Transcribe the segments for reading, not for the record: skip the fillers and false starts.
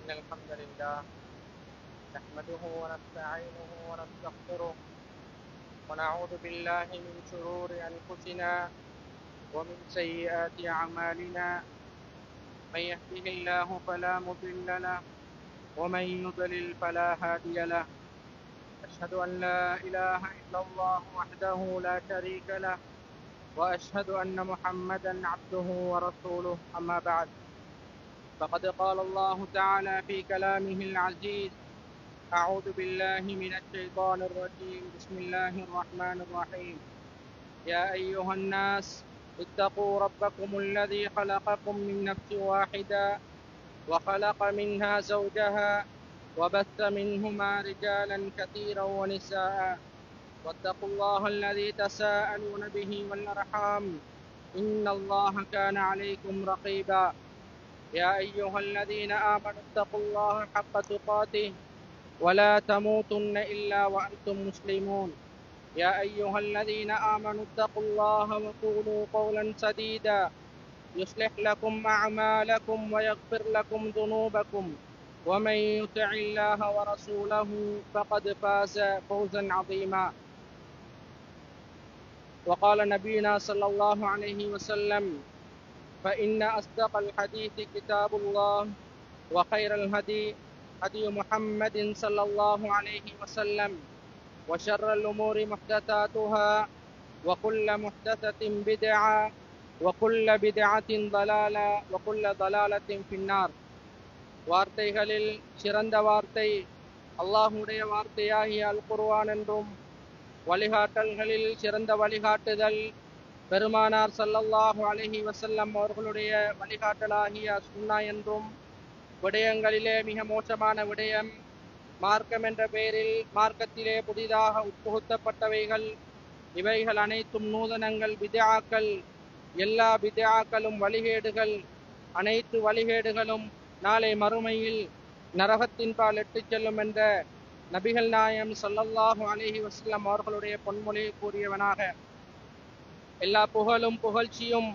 إن الحمد لله نحمده ونستعينه ونستغفره ونعوذ بالله من شرور أنفسنا ومن سيئات أعمالنا. من يهده الله فلا مضل له ومن يضلل فلا هادي له. أشهد أن لا إله إلا الله وحده لا شريك له وأشهد أن محمدا عبده ورسوله. أما بعد، فقد قال الله تعالى في كلامه العزيز: أعوذ بالله من الشيطان الرجيم. بسم الله الرحمن الرحيم. يا أيها الناس اتقوا ربكم الذي خلقكم من نفس واحدة وخلق منها زوجها وبث منهما رجالا كثيرا ونساء واتقوا الله الذي تساءلون به والأرحام إن الله كان عليكم رقيبا. يا أيها الذين آمنوا اتقوا الله حق تقاته ولا تموتن إلا وأنتم مسلمون. يا أيها الذين آمنوا اتقوا الله وقولوا قولا سديدا يصلح لكم أعمالكم ويغفر لكم ذنوبكم ومن يطع الله ورسوله فقد فاز فوزا عظيما. وقال نبينا صلى الله عليه وسلم: فإن أصدق الحديث كتاب الله وخير الهدي هدي محمد صلى الله عليه وسلم وشر الأمور محدثاتها وكل محدثة بدعة وكل بدعة ضلالة وكل ضلالة في النار. வார்த்தைகளில் சிறந்த வார்த்தை அல்லாஹ்வுடைய வார்த்தையாகிய அல் குர்ஆன் என்றும், வழிகாட்டல்களில் சிறந்த வழிகாட்டுதல் பெருமானார் ஸல்லல்லாஹு அலைஹி வஸல்லம் அவர்களுடைய வழிகாட்டலாகிய சுன்னா என்றும், விடயங்களிலே மிக மோசமான விடயம் மார்க்கம் என்ற பெயரில் மார்க்கத்திலே புதிதாக உட்புகுத்தப்பட்டவைகள், இவைகள் அனைத்தும் நூதனங்கள், பித்ஆக்கள். எல்லா பித்ஆக்களும் வழிகேடுகள். அனைத்து வழிகேடுகளும் நாளை மறுமையில் நரகத்தின் பால் எட்டுச் செல்லும் என்ற நபிகள் நாயகம் ஸல்லல்லாஹு அலைஹி வஸல்லம் அவர்களுடைய பொன்மொழியை கூறியவனாக, எல்லா புகழும் புகழ்ச்சியும்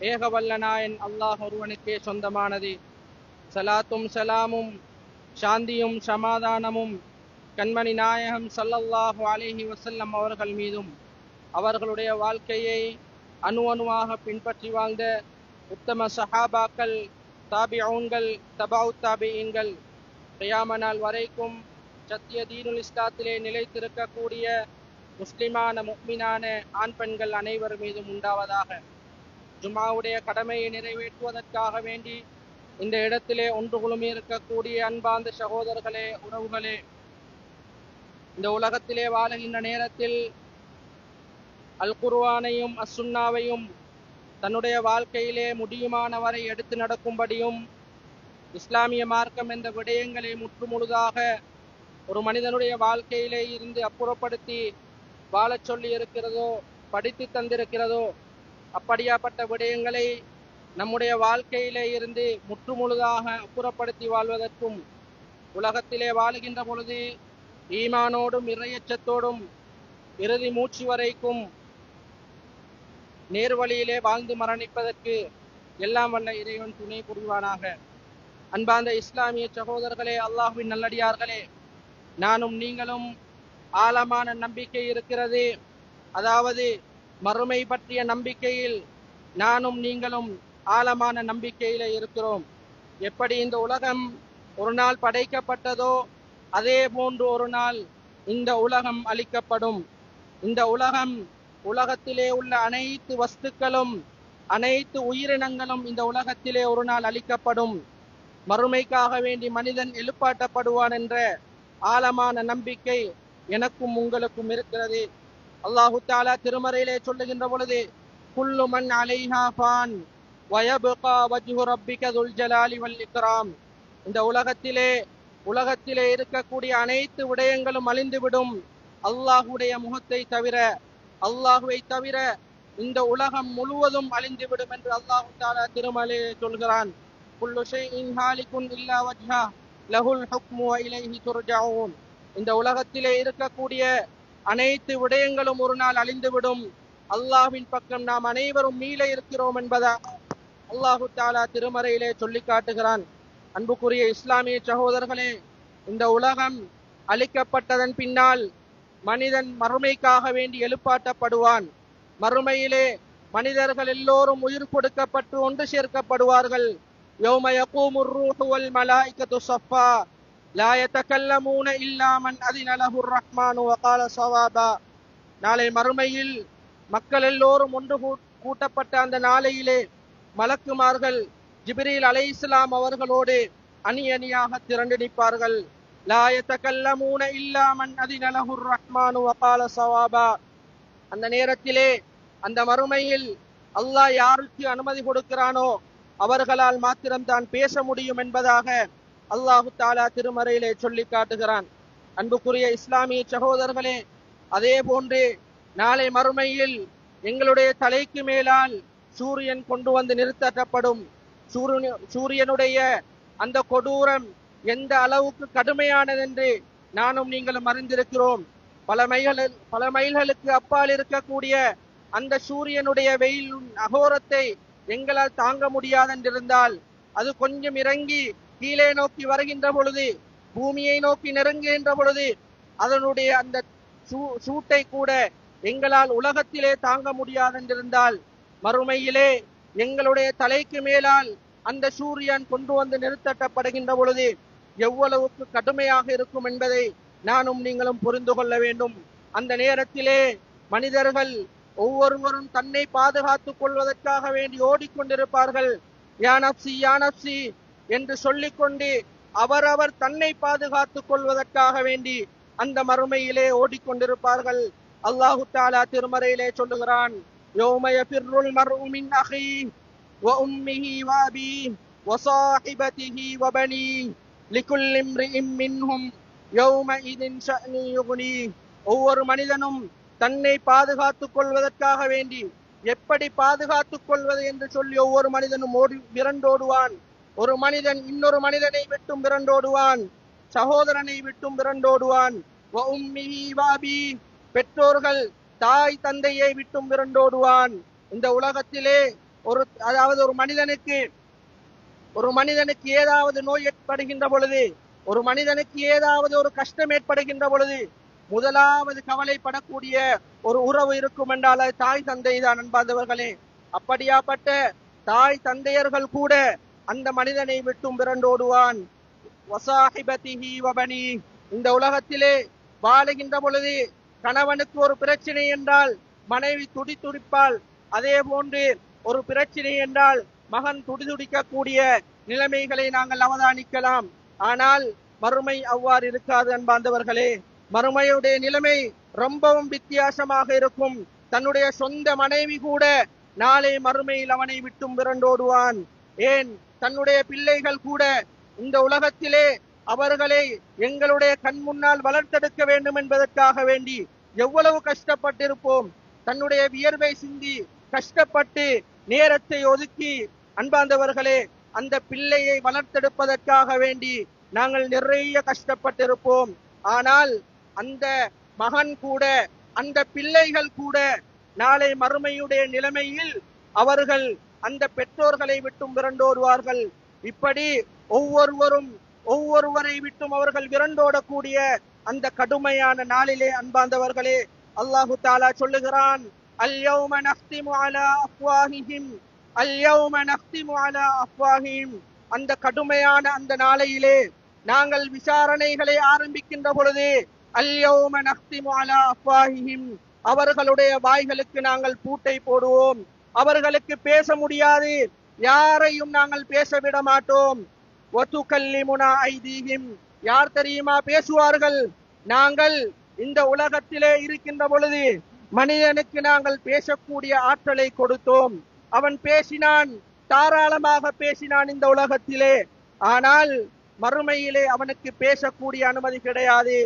ஏகவல்ல நாயன் அல்லாஹ் ஒருவனுக்கே சொந்தமானது. சலாத்தும் சலாமும் சாந்தியும் சமாதானமும் கண்மணி நாயகம் ஸல்லல்லாஹு அலைஹி வஸல்லம் அவர்கள் மீதும், அவர்களுடைய வாழ்க்கையை அணு அணுவாக பின்பற்றி வாழ்ந்த உத்தம சஹாபாக்கள், தாபிஊன்கள், தபவு தாபிஈன்கள், கியாம நாள் வரைக்கும் சத்திய தீனுல் இஸ்லாத்திலே நிலைத்திருக்கக்கூடிய முஸ்லிமான முஃமினான ஆண் பெண்கள் அனைவர் மீதும் உண்டாவதாக. ஜும்ஆவுடைய கடமையை நிறைவேற்றுவதற்காக வேண்டி இந்த இடத்திலே ஒன்று குழுமி இருக்கக்கூடிய அன்பார்ந்த சகோதரர்களே, உறவுகளே, இந்த உலகத்திலே வாழுகின்ற நேரத்தில் அல் குர்ஆனையும் அஸ்ஸுன்னாவையும் தன்னுடைய வாழ்க்கையிலே முடியுமானவரை எடுத்து நடக்கும்படியும், இஸ்லாமிய மார்க்கம் என்ற விடயங்களை முற்றுமுழுதாக ஒரு மனிதனுடைய வாழ்க்கையிலே இருந்து அப்புறப்படுத்தி வாழச் சொல்லி இருக்கிறதோ, படித்து தந்திருக்கிறதோ, அப்படியாப்பட்ட விடயங்களை நம்முடைய வாழ்க்கையிலே இருந்து முற்றுமுழுதாக அப்புறப்படுத்தி வாழ்வதற்கும், உலகத்திலே வாழுகின்ற பொழுது ஈமானோடும் இறையச்சத்தோடும் இறுதி மூச்சு வரைக்கும் நேர்வழியிலே வாழ்ந்து மரணிப்பதற்கு எல்லாம் வல்ல இறைவன் துணை புரிவானாக. அன்பார்ந்த இஸ்லாமிய சகோதரர்களே, அல்லாஹ்வின் நல்லடியார்களே, நானும் நீங்களும் ஆழமான நம்பிக்கை இருக்கிறது. அதாவது மறுமை பற்றிய நம்பிக்கையில் நானும் நீங்களும் ஆழமான நம்பிக்கையில இருக்கிறோம். எப்படி இந்த உலகம் ஒரு நாள் படைக்கப்பட்டதோ அதே போன்று ஒரு நாள் இந்த உலகம் அழிக்கப்படும். இந்த உலகத்திலே உள்ள அனைத்து வஸ்துக்களும், அனைத்து உயிரினங்களும் இந்த உலகத்திலே ஒரு நாள் அழிக்கப்படும். மறுமைக்காக வேண்டி மனிதன் எழுப்பாட்டப்படுவான் என்ற ஆழமான நம்பிக்கை எனக்கும் உங்களுக்கும் இருக்கிறது. அல்லாஹு தஆலா திருமறையிலே சொல்லுகின்ற பொழுது, குல்லு மன் அலைஹா ஃபான் வயப்கா வஜ்ஹு ரப்பிக துல் ஜலாலி வல் இக்ராம். இந்த உலகத்திலே இருக்கக்கூடிய அனைத்து விடயங்களும் அழிந்துவிடும், அல்லாஹ்வுடைய முகத்தை தவிர, அல்லாஹ்வை தவிர இந்த உலகம் முழுவதும் அழிந்துவிடும் என்று அல்லாஹு தஆலா திருமறையிலே சொல்கிறான். குல்லு ஷைஇன் ஹாலிகுன் இல்லா வஜ்ஹா லஹுல் ஹுக்மு வ இலைஹி துர்ஜஊன். இந்த உலகத்திலே இருக்கக்கூடிய அனைத்து விடயங்களும் ஒரு நாள் அழிந்துவிடும், அல்லாஹ்வின் பக்கம் நாம் அனைவரும் மீள இருக்கிறோம் என்பதா அல்லாஹு தஆலா திருமறையிலே சொல்லி காட்டுகிறான். அன்புக்குரிய இஸ்லாமிய சகோதரர்களே, இந்த உலகம் அழிக்கப்பட்டதன் பின்னால் மனிதன் மறுமைக்காக வேண்டி எழுப்பாட்டப்படுவான். மறுமையிலே மனிதர்கள் எல்லோரும் உயிர் கொடுக்கப்பட்டு ஒன்று சேர்க்கப்படுவார்கள். யௌம யகூமுர் ரூஹு வல் மலாயிகத்து ஸஃபா லா யதகல்லமூன இல்லா மன் அதின லஹுர் ரஹ்மானு வகால ஸவாபா. நாளை மறுமையில் மக்கள் எல்லோரும் ஒன்று கூட்டப்பட்ட அந்த நாளையிலே மலக்குமார்கள் ஜிப்ரீல் அலைஹிஸ்ஸலாம் அவர்களோடு அணி அணியாக திரண்டு நிற்பார்கள். லா யதகல்லமூன இல்லா மன் அதின லஹுர் ரஹ்மானு வகால ஸவாபா. அந்த நேரத்திலே, அந்த மறுமையில் அல்லாஹ் யாருக்கு அனுமதி கொடுக்கிறானோ அவர்களால் மாத்திரம்தான் பேச முடியும் என்பதாக அல்லாஹு தாலா திருமறையிலே சொல்லி காட்டுகிறான். அன்புக்குரிய இஸ்லாமிய சகோதரர்களே, அதே போன்று நாளை மறுமையில் எங்களுடைய தலைக்கு மேலால் சூரியன் கொண்டு வந்து நிறுத்தப்படும். சூரியனுடைய அந்த கொடூரம் எந்த அளவுக்கு கடுமையானதென்று நானும் நீங்களும் அறிந்திருக்கிறோம். பல மைல்களுக்கு அப்பால் இருக்கக்கூடிய அந்த சூரியனுடைய வெயில் அகோரத்தை எங்களால் தாங்க முடியாதென்றிருந்தால், அது கொஞ்சம் இறங்கி கீழே நோக்கி வருகின்ற பொழுது, பூமியை நோக்கி நெருங்குகின்ற பொழுது அதனுடைய அந்த சூட்டை கூட எங்களால் உலகத்திலே தாங்க முடியாதென்றிருந்தால், மறுமையிலே எங்களுடைய தலைக்கு மேலால் அந்த சூரியன் கொண்டு வந்து நிறுத்தப்படுகின்ற பொழுது எவ்வளவுக்கு கடுமையாக இருக்கும் என்பதை நானும் நீங்களும் புரிந்து கொள்ள வேண்டும். அந்த நேரத்திலே மனிதர்கள் ஒவ்வொருவரும் தன்னை பாதுகாத்துக் கொள்வதற்காக வேண்டி ஓடிக்கொண்டிருப்பார்கள். யா நப்சி யா நப்சி என்று சொல்லிக்கொண்டு அவரவர் தன்னை பாதுகாத்துக் கொள்வதற்காக வேண்டி அந்த மறுமையிலே ஓடிக்கொண்டிருப்பார்கள். அல்லாஹு தஆலா திருமறையிலே சொல்லுகிறான், யௌம யஃபிர்ருல் மர்உ மின் அஹீஹி வ உம்மிஹி வ அபீஹி வ ஸாஹிபதிஹி வ பனீஹி லிகுல்லி இம்ரிஇம் மின்ஹும் யௌமஇதின் ஷஅனு யுக்னீஹி. ஒவ்வொரு மனிதனும் தன்னை பாதுகாத்துக் கொள்வதற்காக வேண்டி எப்படி பாதுகாத்துக் கொள்வது என்று சொல்லி ஒவ்வொரு மனிதனும் விரண்டோடுவான். ஒரு மனிதன் இன்னொரு மனிதனை விட்டும் விரண்டோடுவான், சகோதரனை விட்டும் விரண்டோடுவான். பெற்றோர்கள் தாய் தந்தையை விட்டும் விரண்டோடுவான். இந்த உலகத்திலே ஒரு மனிதனுக்கு ஏதாவது நோய் ஏற்படுகின்ற பொழுது, ஒரு மனிதனுக்கு ஏதாவது ஒரு கஷ்டம் ஏற்படுகின்ற பொழுது முதலாவது கவலைப்படக்கூடிய ஒரு உறவு இருக்கும் என்றால் அது தாய் தந்தை தான். அன்பார்ந்தவர்களே, அப்படியாப்பட்ட தாய் தந்தையர்கள் கூட அந்த மனிதனை விட்டும் விரண்டோடுவான். இந்த உலகத்திலே வாழுகின்ற பொழுது கணவனுக்கு ஒரு பிரச்சனை என்றால் மனைவி துடிப்பாள். அதே போன்று ஒரு பிரச்சனை என்றால் மகன் துடிக்கக்கூடிய நிலைமைகளை நாங்கள் அவதானிக்கலாம். ஆனால் மறுமை அவ்வாறு இருக்காது. அன்பார்ந்தவர்களே, மறுமையுடைய நிலைமை ரொம்பவும் வித்தியாசமாக இருக்கும். தன்னுடைய சொந்த மனைவி கூட நாளை மறுமையில் அவனை விட்டும் விரண்டோடுவான். ஏன், தன்னுடைய பிள்ளைகள் கூட இந்த உலகத்திலே அவர்களை எங்களுடைய கண் முன்னால் வளர்த்தெடுக்க வேண்டும் என்பதற்காக வேண்டி எவ்வளவு கஷ்டப்பட்டிருப்போம். தன்னுடைய வியர்வை சிந்தி கஷ்டப்பட்டு நேரத்தை ஒதுக்கி அன்பார்ந்தவர்களே அந்த பிள்ளையை வளர்த்தெடுப்பதற்காக வேண்டி நாங்கள் நிறைய கஷ்டப்பட்டிருப்போம். ஆனால் அந்த மகன் கூட, அந்த பிள்ளைகள் கூட நாளை மறுமையுடைய நிலைமையில் அவர்கள் அந்த பெற்றோர்களை விட்டும் விரண்டோடுவார்கள். இப்படி ஒவ்வொருவரை விட்டும் அவர்கள் விரண்டோடக்கூடிய அந்த கடுமையான நாளிலே அன்பார்ந்தவர்களே அல்லாஹு தஆலா சொல்லுகிறான், அல்யௌம நக்திமு அலா அஃப்வாஹிஹிம், அல்யௌம நக்திமு அலா அஃப்வாஹிஹிம். அந்த கடுமையான அந்த நாளையிலே நாங்கள் விசாரணைகளை ஆரம்பிக்கின்ற பொழுது அல்யௌம நக்திமு அலா அஃப்வாஹிஹிம், அவர்களுடைய வாய்களுக்கு நாங்கள் பூட்டை போடுவோம். அவர்களுக்கு பேச முடியாது, யாரையும் நாங்கள் பேச விட மாட்டோம். வதுகல்லிமுனா ஐதீஹிம், யார் தெரியுமா பேசுவார்கள்? நாங்கள் இந்த உலகத்திலே இருக்கின்ற பொழுது மனிதனுக்கு நாங்கள் பேசக்கூடிய ஆற்றலை கொடுத்தோம். அவன் பேசினான், தாராளமாக பேசினான் இந்த உலகத்திலே. ஆனால் மறுமையிலே அவனுக்கு பேசக்கூடிய அனுமதி கிடையாது.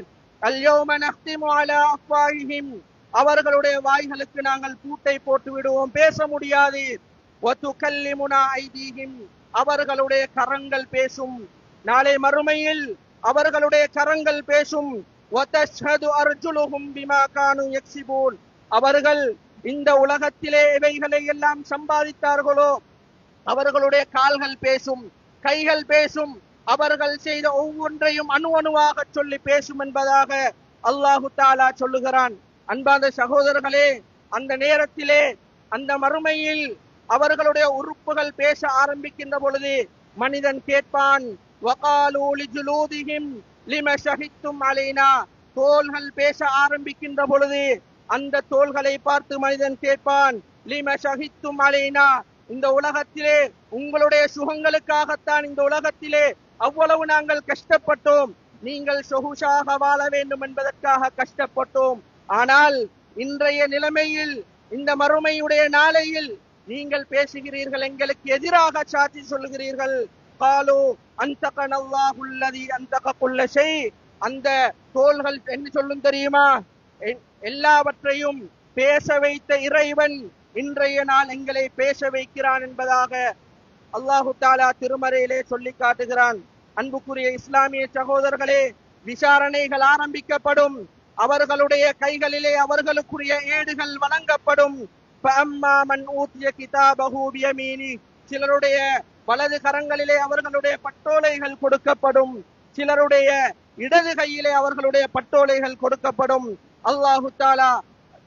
அல்யௌம நக்திமு அலா அஃப்வாஹிஹிம், அவர்களுடைய வாய்களுக்கு நாங்கள் பூட்டை போட்டு விடுவோம், பேச முடியாது. வதுகல்லிமுனா ஐதீஹிம், அவர்களுடைய கரங்கள் பேசும். நாளை மறுமையில் அவர்களுடைய கரங்கள் பேசும். வதஷ்ஹது அர்ஜுலுஹும் பிமா கானூ யக்ஸிபூன், அவர்கள் இந்த உலகத்திலே இவைகளை எல்லாம் சம்பாதித்தார்களோ அவர்களுடைய கால்கள் பேசும், கைகள் பேசும். அவர்கள் செய்த ஒவ்வொன்றையும் அணு அணுவாக சொல்லி பேசும் என்பதாக அல்லாஹு தாலா சொல்லுகிறான். அன்பார்ந்த சகோதரர்களே, அந்த நேரத்திலே அந்த மறுமையில் அவர்களுடைய உறுப்புகள் பேச ஆரம்பிக்கின்ற பொழுது மனிதன் கேட்பான், வகாலூ லிஜுலூதிஹிம் லிம ஷஹித்தும் அலைனா. தோள்கள் பேச ஆரம்பிக்கின்ற பொழுது அந்த தோள்களை பார்த்து மனிதன் கேட்பான், லிம ஷஹித்தும் அலைனா, இந்த உலகத்திலே உங்களுடைய சுகங்களுக்காகத்தான் இந்த உலகத்திலே அவ்வளவு நாங்கள் கஷ்டப்பட்டோம், நீங்கள் சொகுசாக வாழ வேண்டும் என்பதற்காக கஷ்டப்பட்டோம். ஆனால் இன்றைய நிலைமையில் இந்த மறுமையுடைய நாளையில் நீங்கள் பேசுகிறீர்கள், எங்களுக்கு எதிராக சாட்சி சொல்லுகிறீர்கள். காலு அன்தகனல்லாஹு அல்லதி அன்தக குல்ல ஷை. அந்த தோள்கள் என்ன சொல்லும் தெரியுமா? எல்லாவற்றையும் பேச வைத்த இறைவன் இன்றைய நாள் எங்களை பேச வைக்கிறான் என்பதாக அல்லாஹு தாலா திருமறையிலே சொல்லி காட்டுகிறான். அன்புக்குரிய இஸ்லாமிய சகோதரர்களே, விசாரணைகள் ஆரம்பிக்கப்படும். அவர்களுடைய கைகளிலே அவர்களுக்குரிய ஏடுகள் வழங்கப்படும். சிலருடைய வலது கரங்களிலே அவர்களுடைய பட்டோலைகள் கொடுக்கப்படும், சிலருடைய இடது கையிலே அவர்களுடைய பட்டோலைகள் கொடுக்கப்படும். அல்லாஹு தாலா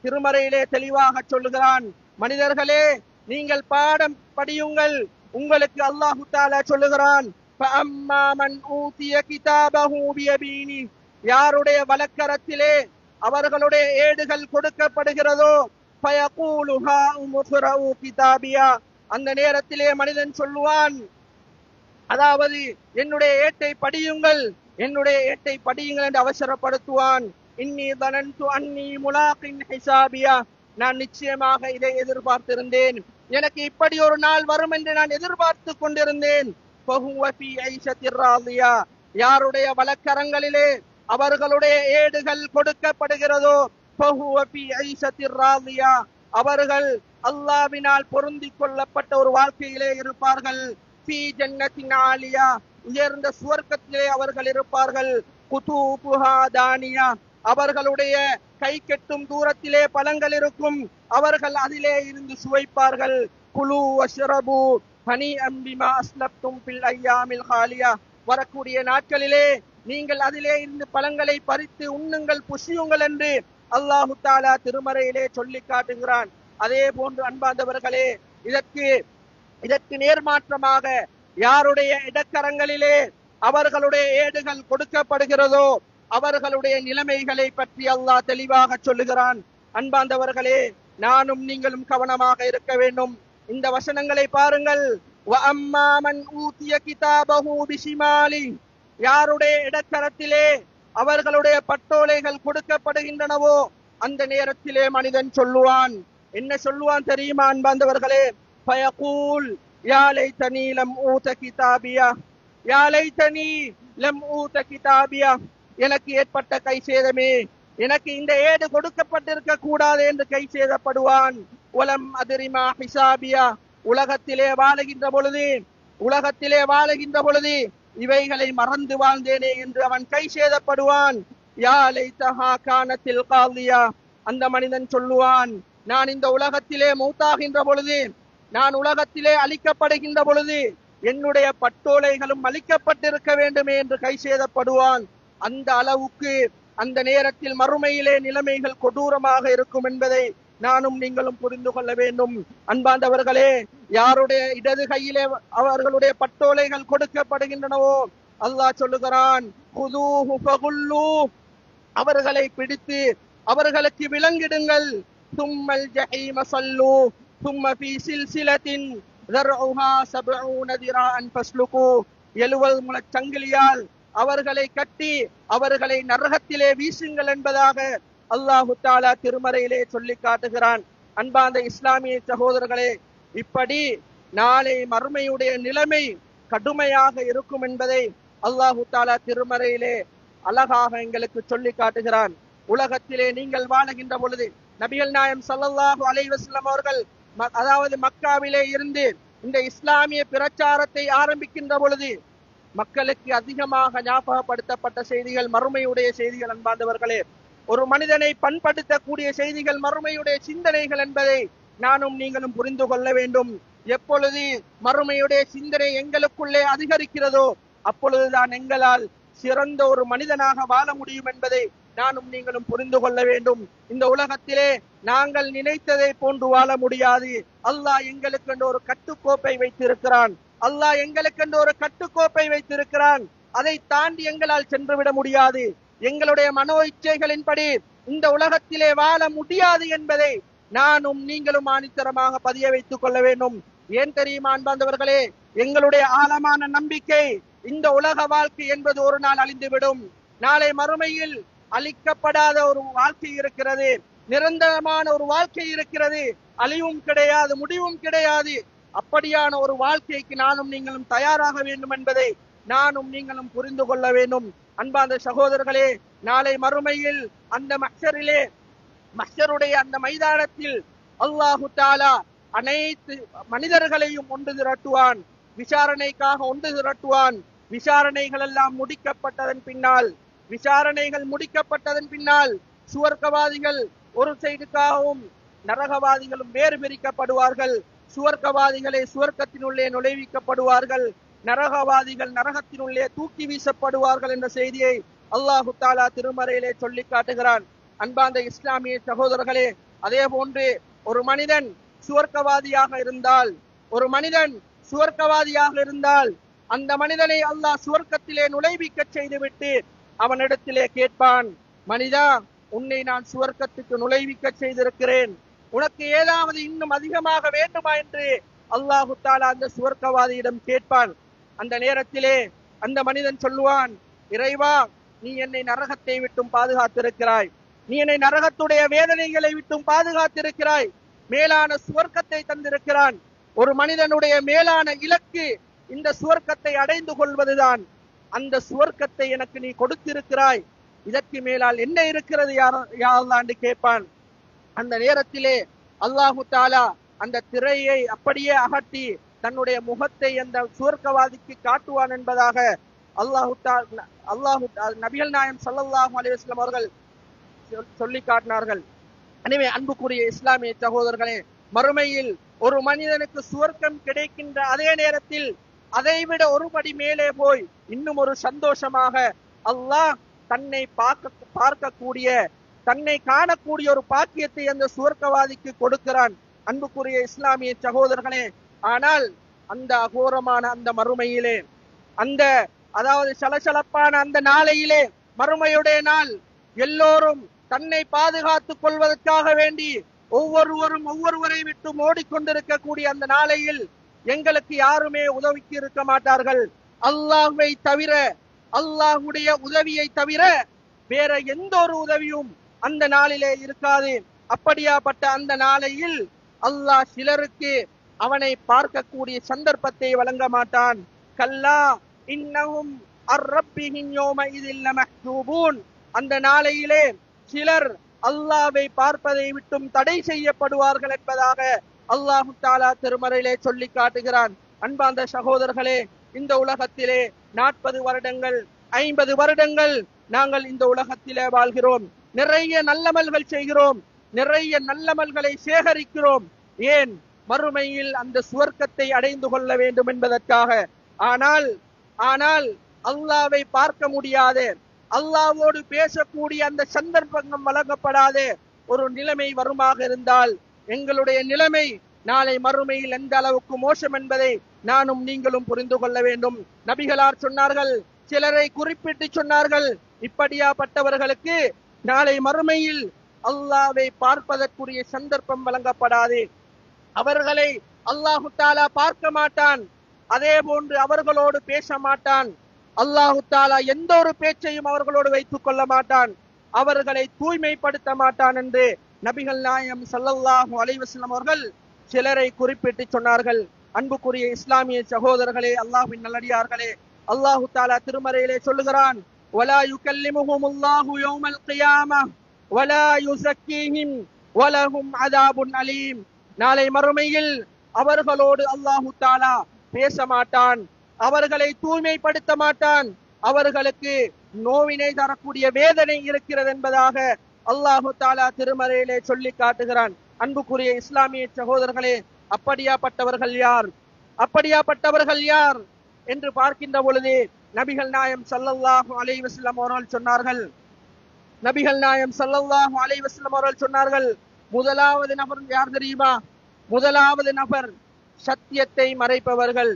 திருமறையிலே தெளிவாக சொல்லுகிறான், மனிதர்களே நீங்கள் பாடம் படியுங்கள். உங்களுக்கு அல்லாஹு தாலா சொல்லுகிறான், யாருடைய வலக்கரத்திலே அவர்களுடைய ஏடுகள் கொடுக்கப்படுகிறதோ அந்த நேரத்திலே மனிதன் சொல்லுவான், அதாவது என்னுடைய ஏட்டை படியுங்கள், என்னுடைய ஏட்டை படியுங்கள் என்று அவசரப்படுத்துவான். இன்னி தனன்து அன்னி முலாகின் ஹிசாபியா, நான் நிச்சயமாக இதை எதிர்பார்த்திருந்தேன், எனக்கு இப்படி ஒரு நாள் வரும் என்று நான் எதிர்பார்த்து கொண்டிருந்தேன். யாருடைய வலக்கரங்களிலே அவர்களுடைய ஏடுகள் கொடுக்கப்படுகிறதோ அவர்கள் அல்லாஹ்வினால் பொருந்திக் கொள்ளப்பட்ட ஒரு வாழ்க்கையிலே இருப்பார்கள். உயர்ந்த சுவர்க்கத்திலே அவர்கள் இருப்பார்கள். குதூபுஹா தானியா, அவர்களுடைய கை கெட்டும் தூரத்திலே பழங்கள் இருக்கும், அவர்கள் அதிலே இருந்து சுவைப்பார்கள். குலு வஷ்ரபு ஹனீஅம் பிமா அஸ்லப்தும் ஃபில் அய்யாமில் ஹாலியா, வரக்கூடிய நாட்களிலே நீங்கள் அதிலே இருந்து பழங்களை பறித்து உண்ணுங்கள், புசியுங்கள் என்று அல்லாஹு தாலா திருமறையிலே சொல்லி காட்டுகிறான். அதே போன்று அன்பார்ந்தவர்களே, இதற்கு நேர்மாற்றமாக யாருடைய இடக்கரங்களிலே அவர்களுடைய ஏடுகள் கொடுக்கப்படுகிறதோ அவர்களுடைய நிலைமைகளை பற்றி அல்லாஹ் தெளிவாக சொல்லுகிறான். அன்பார்ந்தவர்களே, நானும் நீங்களும் கவனமாக இருக்க வேண்டும். இந்த வசனங்களை பாருங்கள். யாருடைய இடக்கரத்திலே அவர்களுடைய பட்டோலைகள் கொடுக்கப்படுகின்றனவோ அந்த நேரத்திலே மனிதன் சொல்லுவான், என்ன சொல்லுவான் தெரியுமா அன்பார்ந்தவர்களே? ஃபயகூல் யா லைதனி லம் ஊத கிதாபியா, யா லைதனி லம் ஊத கிதாபியா, எனக்கு ஏற்பட்ட கை சேதமே, எனக்கு இந்த ஏடு கொடுக்கப்பட்டிருக்க கூடாது என்று கை சேதப்படுவான். உலம் அதிரிமா ஹிசாபியா, உலகத்திலே வாழுகின்ற பொழுது இவைகளை மறந்து வாழ்ந்தேனே என்று அவன் கை சேதப்படுவான். யா லைதஹா கானத்தில் காலியா, அந்த மனிதன் சொல்லுவான், நான் இந்த உலகத்திலே மௌத்தாகின்ற பொழுது, நான் உலகத்திலே அழிக்கப்படுகின்ற பொழுது என்னுடைய பட்டோலைகளும் அழிக்கப்பட்டிருக்க வேண்டுமே என்று கை சேதப்படுவான். அந்த அளவுக்கு அந்த நேரத்தில் மறுமையிலே நிலைமைகள் கொடூரமாக இருக்கும் என்பதை நானும் நீங்களும் புரிந்து கொள்ள வேண்டும். அன்பார்ந்தவர்களே, யாருடைய இடது கையிலே அவர்களுடைய பட்டோலைகள் கொடுக்கப்படுகின்றனவோ அல்லாஹ் சொல்லுகிறான், குதூஹு ஃபகுல்லூ, அவர்களை பிடித்து அவர்களுக்கு விலங்கிடுங்கள். தும்மல் ஜஹீம ஸல்லூ தும்ம ஃபீ சில்சிலத்தின் ذرعها 70 ذراعا فاسلكوه, 70 முழச் சங்கிலியால் அவர்களை கட்டி அவர்களை நரகத்திலே வீசுங்கள் என்பதாக அல்லாஹு தாலா திருமறையிலே சொல்லி காட்டுகிறான். அன்பார்ந்த இஸ்லாமிய சகோதரர்களே, இப்படி நாளை மறுமையுடைய நிலைமை கடுமையாக இருக்கும் என்பதை அல்லாஹு தாலா திருமறையிலே அழகாக எங்களுக்கு சொல்லி காட்டுகிறான். உலகத்திலே நீங்கள் வாழுகின்ற பொழுது நபிகள் நாயகம் ஸல்லல்லாஹு அலைஹி வஸல்லம் அவர்கள் அதாவது மக்காவிலே இருந்து இந்த இஸ்லாமிய பிரச்சாரத்தை ஆரம்பிக்கின்ற பொழுது மக்களுக்கு அதிகமாக ஞாபகப்படுத்தப்பட்ட செய்திகள் மறுமையுடைய செய்திகள். அன்பார்ந்தவர்களே, ஒரு மனிதனை பண்படுத்தக்கூடிய செய்திகள் மறுமையுடைய சிந்தனைகள் என்பதை நானும் நீங்களும் புரிந்து கொள்ள வேண்டும். எப்பொழுது மறுமையுடைய சிந்தனை எங்களுக்குள்ளே அதிகரிக்கிறதோ அப்பொழுதுதான் எங்களால் சிறந்த ஒரு மனிதனாக வாழ முடியும் என்பதை நானும் நீங்களும் புரிந்து கொள்ள வேண்டும். இந்த உலகத்திலே நாங்கள் நினைத்ததை போன்று வாழ முடியாது. அல்லாஹ் எங்களுக்கு என்று ஒரு கட்டுக்கோப்பை வைத்திருக்கிறான். அல்லாஹ் எங்களுக்கு என்று ஒரு கட்டுக்கோப்பை வைத்திருக்கிறான். அதை தாண்டி எங்களால் சென்றுவிட முடியாது. எங்களுடைய மனோ இச்சைகளின்படி இந்த உலகத்திலே வாழ முடியாது என்பதை நானும் நீங்களும் ஆணித்தரமாக பதிய வைத்துக் கொள்ள வேண்டும். ஏன் தெரியுமா அன்பார்ந்தவர்களே, எங்களுடைய ஆழமான நம்பிக்கை இந்த உலக வாழ்க்கை என்பது ஒரு நாள் அழிந்துவிடும். நாளை மறுமையில் அழிக்கப்படாத ஒரு வாழ்க்கை இருக்கிறது, நிரந்தரமான ஒரு வாழ்க்கை இருக்கிறது, அழிவும் கிடையாது, முடிவும் கிடையாது. அப்படியான ஒரு வாழ்க்கைக்கு நானும் நீங்களும் தயாராக வேண்டும் என்பதை நானும் நீங்களும் புரிந்து கொள்ள வேண்டும். அன்பார்ந்த சகோதரர்களே, நாளை மறுமையில் அந்த மஹ்ஷரிலே, மஹ்ஷருடைய அந்த மைதானத்தில் அல்லாஹு தஆலா அனைத்து மனிதர்களையும் ஒன்று திரட்டுவான், விசாரணைக்காக ஒன்று திரட்டுவான். விசாரணைகள் எல்லாம் முடிக்கப்பட்டதன் பின்னால் சுவர்க்கவாதிகள் ஒரு சைடுக்காகவும் நரகவாதிகளும் வேறு பிரிக்கப்படுவார்கள். சுவர்க்கவாதிகளை சுவர்க்கத்தினுள்ளே நுழைவிக்கப்படுவார்கள், நரகவாதிகள் நரகத்தினுள்ளே தூக்கி வீசப்படுவார்கள் என்ற செய்தியை அல்லாஹு தஆலா திருமறையிலே சொல்லி காட்டுகிறான். அன்பார்ந்த இஸ்லாமிய சகோதரர்களே, அதே போன்று ஒரு மனிதன் சுவர்க்கவாதியாக இருந்தால் அந்த மனிதனை அல்லாஹ் சுவர்க்கத்திலே நுழைவிக்க செய்துவிட்டு அவனிடத்திலே கேட்பான், மனிதா, உன்னை நான் சுவர்க்கத்துக்கு நுழைவிக்க செய்திருக்கிறேன், உனக்கு ஏதாவது இன்னும் அதிகமாக வேண்டுமா என்று அல்லாஹு தஆலா அந்த சுவர்க்கவாதியிடம் கேட்பான். அந்த நேரத்திலே அந்த மனிதன் சொல்லுவான், இறைவா, நீ என்னை நரகத்தை விட்டும் பாதுகாத்திருக்கிறாய், நீ என்னை நரகத்துடைய வேதனைகளை விட்டும் பாதுகாத்திருக்கிறாய், மேலான சுவர்க்கத்தை தந்திருக்கிறான். ஒரு மனிதனுடைய மேலான இலக்கு இந்த சுவர்க்கத்தை அடைந்து கொள்வதுதான். அந்த சுவர்க்கத்தை எனக்கு நீ கொடுத்திருக்கிறாய், இதற்கு மேலால் என்ன இருக்கிறது யா அல்லாஹ் என்று கேட்பான். அந்த நேரத்திலே அல்லாஹு தஆலா அந்த திரையை அப்படியே அகற்றி தன்னுடைய முகத்தை அந்த சுவர்க்கவாதிக்கு காட்டுவான் என்பதாக நபிகள் நாயகம் ஸல்லல்லாஹு அலைஹி வஸல்லம் அவர்கள் சொல்லி காட்டினார்கள். எனவே அன்புக்குரிய இஸ்லாமிய சகோதரர்களே, மறுமையில் ஒரு மனிதனுக்கு சுவர்க்கம் கிடைக்கின்ற அதே நேரத்தில் அதைவிட ஒரு படி மேலே போய் இன்னும் ஒரு சந்தோஷமாக அல்லாஹ் தன்னை பார்க்கக்கூடிய, தன்னை காணக்கூடிய ஒரு பாக்கியத்தை அந்த சுவர்க்கவாதிக்கு கொடுக்கிறான். அன்புக்குரிய இஸ்லாமிய சகோதரர்களே, ஆனால் அந்த அகோரமான அந்த மறுமையிலே, அதாவது சலசலப்பான அந்த நாளையிலே, மறுமையுடைய நாள், எல்லோரும் தன்னை பாதுகாத்துக் கொள்வதற்காக வேண்டி ஒவ்வொருவரும் ஒவ்வொருவரை விட்டு ஓடிக்கொண்டிருக்கக்கூடிய அந்த நாளையில் எங்களுக்கு யாருமே உதவிக்கு இருக்க மாட்டார்கள். அல்லாஹ்வை தவிர, அல்லாஹ்வுடைய உதவியை தவிர வேற எந்த ஒரு உதவியும் அந்த நாளிலே இருக்காது. அப்படியாப்பட்ட அந்த நாளையில் அல்லாஹ் சிலருக்கு அவனை பார்க்கக்கூடிய சந்தர்ப்பத்தை வழங்க மாட்டான். கல்லா இன்னஹும் அர்ரப்பிஹிம் யௌமஇதில் லமஹ்ஜூபூன். அந்த நாளையிலே சிலர் அல்லாஹ்வை பார்ப்பதை விட்டும் தடை செய்யப்படுவார்கள் என்பதாக அல்லாஹு தஆலா திருமறையிலே சொல்லி காட்டுகிறான். அன்பார்ந்த சகோதரர்களே, இந்த உலகத்திலே 40 வருடங்கள் 50 வருடங்கள் நாங்கள் இந்த உலகத்திலே வாழ்கிறோம், நிறைய நல்லமல்கள் செய்கிறோம், நிறைய நல்லமல்களை சேகரிக்கிறோம். ஏன்? மறுமையில் அந்த சுவர்க்கத்தை அடைந்து கொள்ள வேண்டும் என்பதற்காக. ஆனால் அல்லாஹ்வை பார்க்க முடியாத, அல்லாஹ்வோடு பேசக்கூடிய அந்த சந்தர்ப்பம் வழங்கப்படாத ஒரு நிலைமை வருமாக இருந்தால் எங்களுடைய நிலைமை நாளை மறுமையில் எந்த அளவுக்கு மோசம் என்பதை நானும் நீங்களும் புரிந்து கொள்ள வேண்டும். நபிகளார் சொன்னார்கள், சிலரை குறிப்பிட்டு சொன்னார்கள், இப்படியாப்பட்டவர்களுக்கு நாளை மறுமையில் அல்லாஹ்வை பார்ப்பதற்குரிய சந்தர்ப்பம் வழங்கப்படாது, அவர்களை அல்லாஹு தஆலா பார்க்க மாட்டான், அதே போன்று அவர்களோடு பேச மாட்டான், அல்லாஹு தஆலா எந்த ஒரு பேச்சையும் அவர்களோடு வைத்துக் கொள்ள மாட்டான், அவர்களை தூய்மைப்படுத்த மாட்டான் என்று நபிகள் நாயகம் ஸல்லல்லாஹு அலைஹி வஸல்லம் அவர்கள் சிலரை குறிப்பிட்டு சொன்னார்கள். அன்புக்குரிய இஸ்லாமிய சகோதரர்களே, அல்லாஹ்வின் நல்லடியார்களே, அல்லாஹு தஆலா திருமறையிலே சொல்லுகிறான், வலா யுகல்லிமுஹுமுல்லாஹு யௌமல் கியாமஹ் வலா யுஸக்கீஹிம் வலஹும் அஸாபுன் அலீம். நாளை மறுமையில் அவர்களோடு அல்லாஹு தஆலா பேச மாட்டான், அவர்களை தூய்மைப்படுத்த மாட்டான், அவர்களுக்கு நோவினை தரக்கூடிய வேதனை இருக்கிறது என்பதாக அல்லாஹு தஆலா திருமறையிலே சொல்லி காட்டுகிறான். அன்புக்குரிய இஸ்லாமிய சகோதரர்களே, அப்படியாப்பட்டவர்கள் யார் என்று பார்க்கின்ற பொழுது நபிகள் நாயம் ஸல்லல்லாஹு அலைஹி வஸல்லம் அவர்கள் சொன்னார்கள். நபிகள் நாயம் ஸல்லல்லாஹு அலைஹி வஸல்லம் அவர்கள் சொன்னார்கள், முதலாவது நபர் யார் தெரியுமா? முதலாவது நபர் சத்தியத்தை மறைப்பவர்கள்,